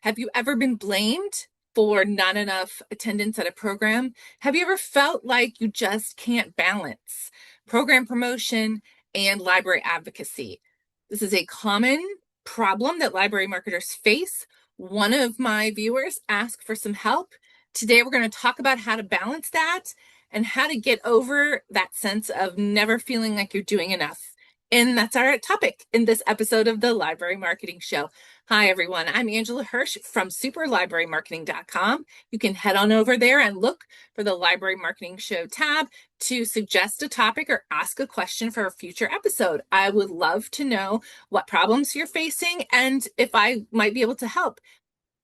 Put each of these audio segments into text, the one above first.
Have you ever been blamed for not enough attendance at a program? Have you ever felt like you just can't balance program promotion and library advocacy? This is a common problem that library marketers face. One of my viewers asked for some help. Today, we're going to talk about how to balance that and how to get over that sense of never feeling like you're doing enough. And that's our topic in this episode of the Library Marketing Show. Hi, everyone. I'm Angela Hursh from superlibrarymarketing.com. You can head on over there and look for the Library Marketing Show tab to suggest a topic or ask a question for a future episode. I would love to know what problems you're facing and if I might be able to help.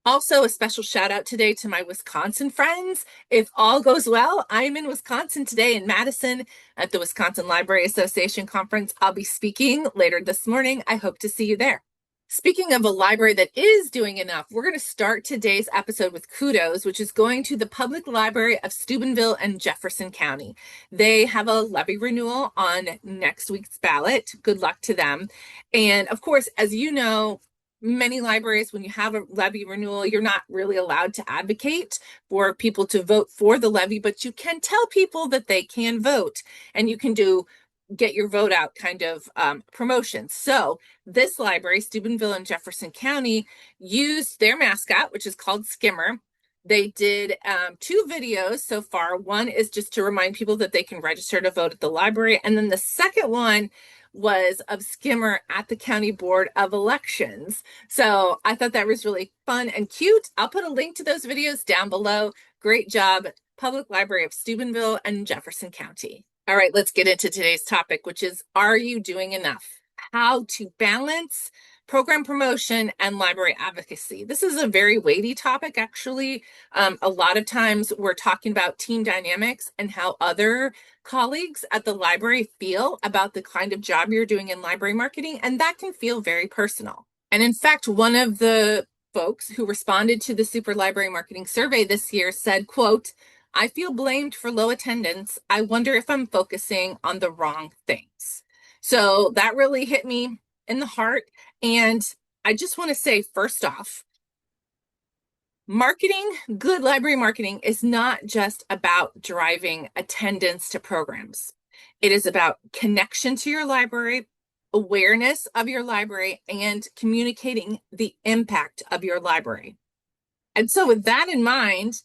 Also, a special shout out today to my Wisconsin friends. If all goes well, I'm in Wisconsin today in Madison at the Wisconsin Library Association conference. I'll be speaking later this morning. I hope to see you there. Speaking of a library that is doing enough, we're going to start today's episode with kudos, which is going to the Public Library of Steubenville and Jefferson County. They have a levy renewal on next week's ballot. Good luck to them. And of course, as you know, many libraries, when you have a levy renewal, you're not really allowed to advocate for people to vote for the levy, but you can tell people that they can vote, and you can do get your vote out kind of promotions. So this library, Steubenville and Jefferson County, used their mascot, which is called Skimmer. They did 2 videos so far. One is just to remind people that they can register to vote at the library. And then the second one was of Skimmer at the County Board of Elections. So I thought that was really fun and cute. I'll put a link to those videos down below. Great job, Public Library of Steubenville and Jefferson County. All right, let's get into today's topic, which is, are you doing enough? How to balance program promotion and library advocacy. This is a very weighty topic, actually. A lot of times we're talking about team dynamics and how other colleagues at the library feel about the kind of job you're doing in library marketing, and that can feel very personal. And in fact, one of the folks who responded to the Super Library Marketing Survey this year said, quote, "I feel blamed for low attendance. I wonder if I'm focusing on the wrong things." So that really hit me in the heart. And I just want to say, first off, marketing, good library marketing is not just about driving attendance to programs. It is about connection to your library, awareness of your library, and communicating the impact of your library. And so with that in mind,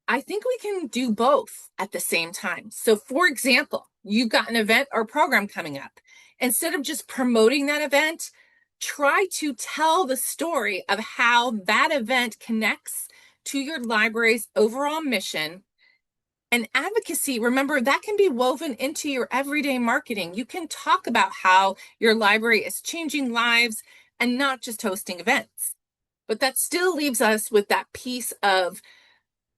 I think we can do both at the same time. So for example, you've got an event or program coming up. Instead of just promoting that event, try to tell the story of how that event connects to your library's overall mission. And advocacy, remember, that can be woven into your everyday marketing. You can talk about how your library is changing lives and not just hosting events. But that still leaves us with that piece of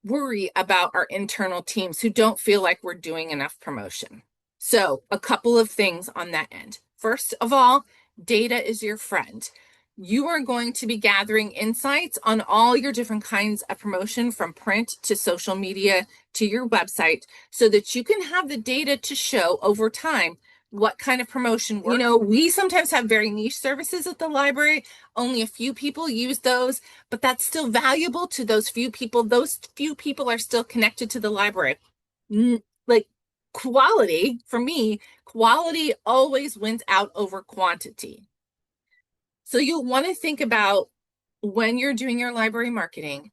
worry about our internal teams who don't feel like we're doing enough promotion. So a couple of things on that end. First of all, data is your friend. You are going to be gathering insights on all your different kinds of promotion, from print to social media to your website, so that you can have the data to show over time what kind of promotion works. You know, we sometimes have very niche services at the library. Only a few people use those, but that's still valuable to those few people. Those few people are still connected to the library. Like quality, for me, quality always wins out over quantity. So you'll want to think about, when you're doing your library marketing,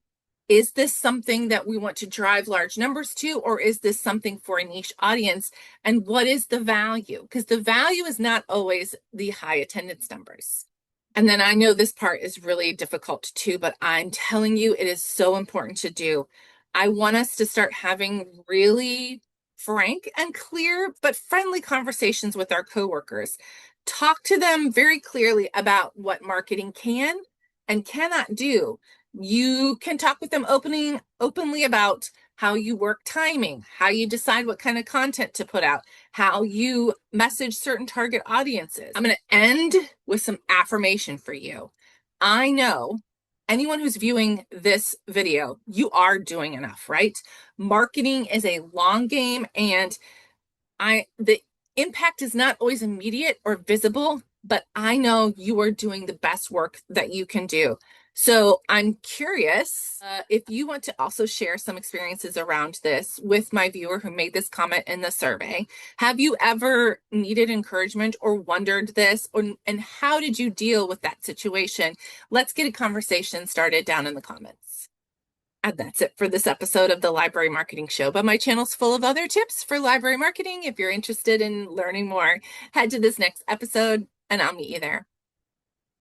is this something that we want to drive large numbers to, or is this something for a niche audience? And what is the value? Because the value is not always the high attendance numbers. And then I know this part is really difficult too, but I'm telling you, it is so important to do. I want us to start having really frank and clear, but friendly conversations with our coworkers. Talk to them very clearly about what marketing can and cannot do. You can talk with them openly about how you work timing, how you decide what kind of content to put out, how you message certain target audiences. I'm going to end with some affirmation for you. I know anyone who's viewing this video, you are doing enough, right? Marketing is a long game, and the impact is not always immediate or visible, but I know you are doing the best work that you can do. So I'm curious if you want to also share some experiences around this with my viewer who made this comment in the survey. Have you ever needed encouragement or wondered this, and how did you deal with that situation? Let's get a conversation started down in the comments. And that's it for this episode of the Library Marketing Show. But my channel's full of other tips for library marketing. If you're interested in learning more, head to this next episode and I'll meet you there.